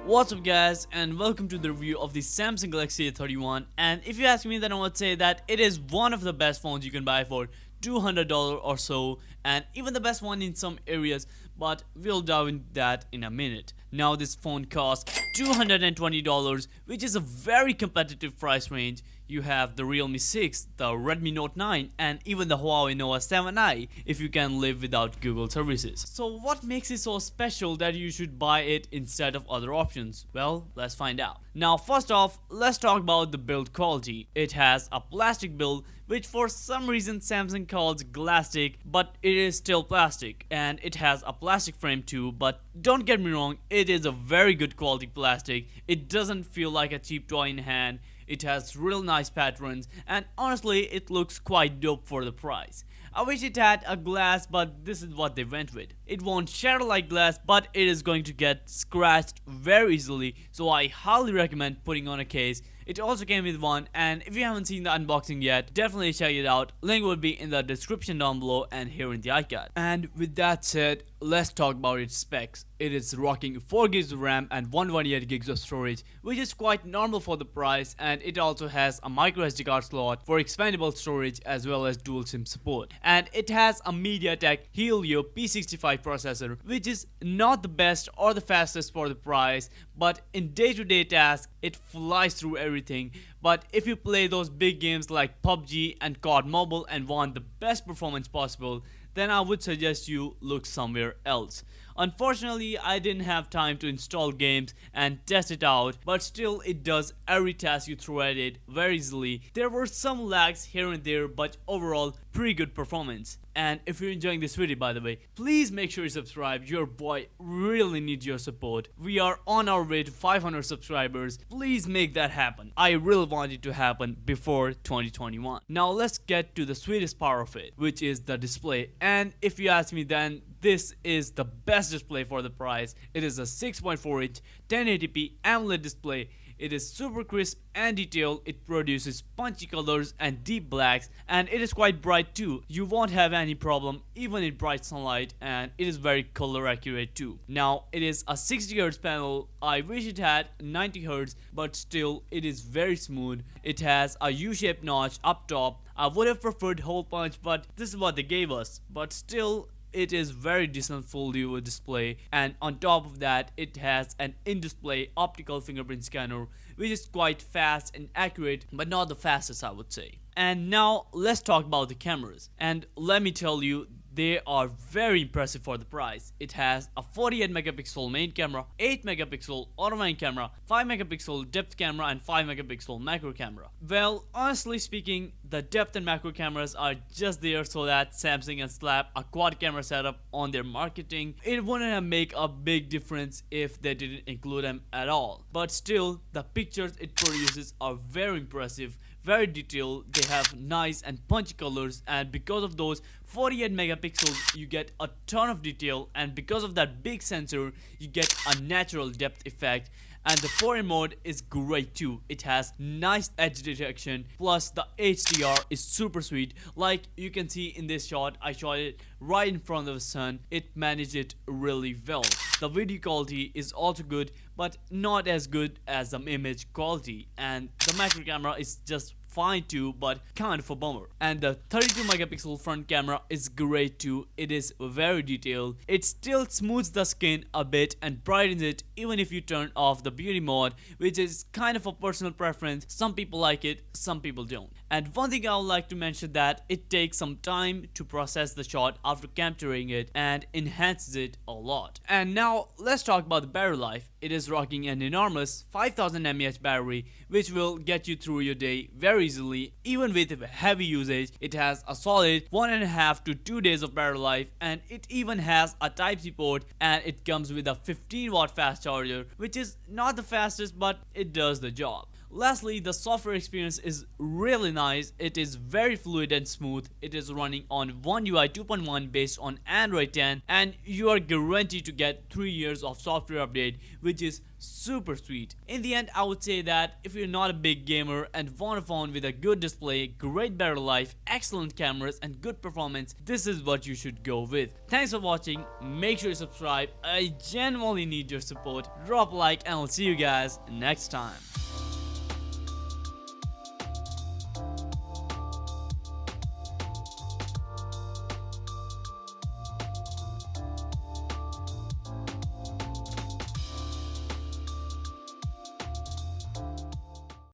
What's up guys, and welcome to the review of the Samsung Galaxy A31. And if you ask me, then I would say that it is one of the best phones you can buy for $200 or so, and even the best one in some areas, but we'll dive into that in a minute. Now this phone costs $220, which is a very competitive price range. You have the Realme 6, the Redmi Note 9, and even the Huawei Nova 7i if you can live without Google services. So what makes it so special that you should buy it instead of other options? Well, let's find out. Now first off, let's talk about the build quality. It has a plastic build, which for some reason Samsung calls Glastick, but it is still plastic, and it has a plastic frame too. But don't get me wrong, it is a very good quality plastic. It doesn't feel like a cheap toy in hand. It has real nice patterns, and honestly it looks quite dope for the price. I wish it had a glass, but this is what they went with. It won't shatter like glass, but it is going to get scratched very easily, so I highly recommend putting on a case. It also came with one, and if you haven't seen the unboxing yet, definitely check it out. Link will be in the description down below and here in the iCard. And with that said, let's talk about its specs. It is rocking 4 GB of RAM and 128 GB of storage, which is quite normal for the price, and it also has a micro SD card slot for expandable storage as well as dual SIM support. And it has a MediaTek Helio P65 processor, which is not the best or the fastest for the price, but in day-to-day tasks it flies through everything. But if you play those big games like PUBG and COD Mobile and want the best performance possible, then I would suggest you look somewhere else. Unfortunately, I didn't have time to install games and test it out, but still it does every task you throw at it very easily. There were some lags here and there, but overall pretty good performance. And if you're enjoying this video, by the way, please make sure you subscribe. Your boy really needs your support. We are on our way to 500 subscribers. Please make that happen. I really want it to happen before 2021. Now let's get to the sweetest part of it, which is the display. And if you ask me, then this is the best display for the price. It is a 6.4-inch 1080p AMOLED display. It is super crisp and detailed. It produces punchy colors and deep blacks, and it is quite bright too. You won't have any problem even in bright sunlight, and it is very color accurate too. Now it is a 60Hz panel. I wish it had 90Hz, but still it is very smooth. It has a U-shaped notch up top. I would have preferred hole punch, but this is what they gave us. But still, it is very decent full view display, and on top of that it has an in-display optical fingerprint scanner, which is quite fast and accurate, but not the fastest, I would say. And now let's talk about the cameras, and let me tell you, they are very impressive for the price. It has a 48 megapixel main camera, 8 megapixel automatic camera, 5 megapixel depth camera, and 5 megapixel macro camera. Well, honestly speaking, the depth and macro cameras are just there so that Samsung can slap a quad camera setup on their marketing. It wouldn't have made a big difference if they didn't include them at all. But still, the pictures it produces are very impressive, very detailed. They have nice and punchy colors, and because of those 48 megapixels you get a ton of detail, and because of that big sensor you get a natural depth effect. And the 4K mode is great too. It has nice edge detection, plus the HDR is super sweet. Like you can see in this shot, I shot it right in front of the sun. It managed it really well. The video quality is also good, but not as good as the image quality. And the macro camera is just fine too, but kind of a bummer. And the 32 megapixel front camera is great too. It is very detailed. It still smooths the skin a bit and brightens it even if you turn off the beauty mode, which is kind of a personal preference. Some people like it, some people don't. And one thing I would like to mention, that it takes some time to process the shot after capturing it and enhances it a lot. And now let's talk about the battery life. It is rocking an enormous 5000 mAh battery, which will get you through your day very easily. Even with heavy usage, it has a solid 1.5 to 2 days of battery life, and it even has a Type-C port, and it comes with a 15-watt fast charger, which is not the fastest, but it does the job. Lastly, the software experience is really nice. It is very fluid and smooth. It is running on One UI 2.1 based on Android 10, and you are guaranteed to get 3 years of software update, which is super sweet. In the end, I would say that if you're not a big gamer and want a phone with a good display, great battery life, excellent cameras and good performance, this is what you should go with. Thanks for watching. Make sure you subscribe. I genuinely need your support. Drop a like and I'll see you guys next time.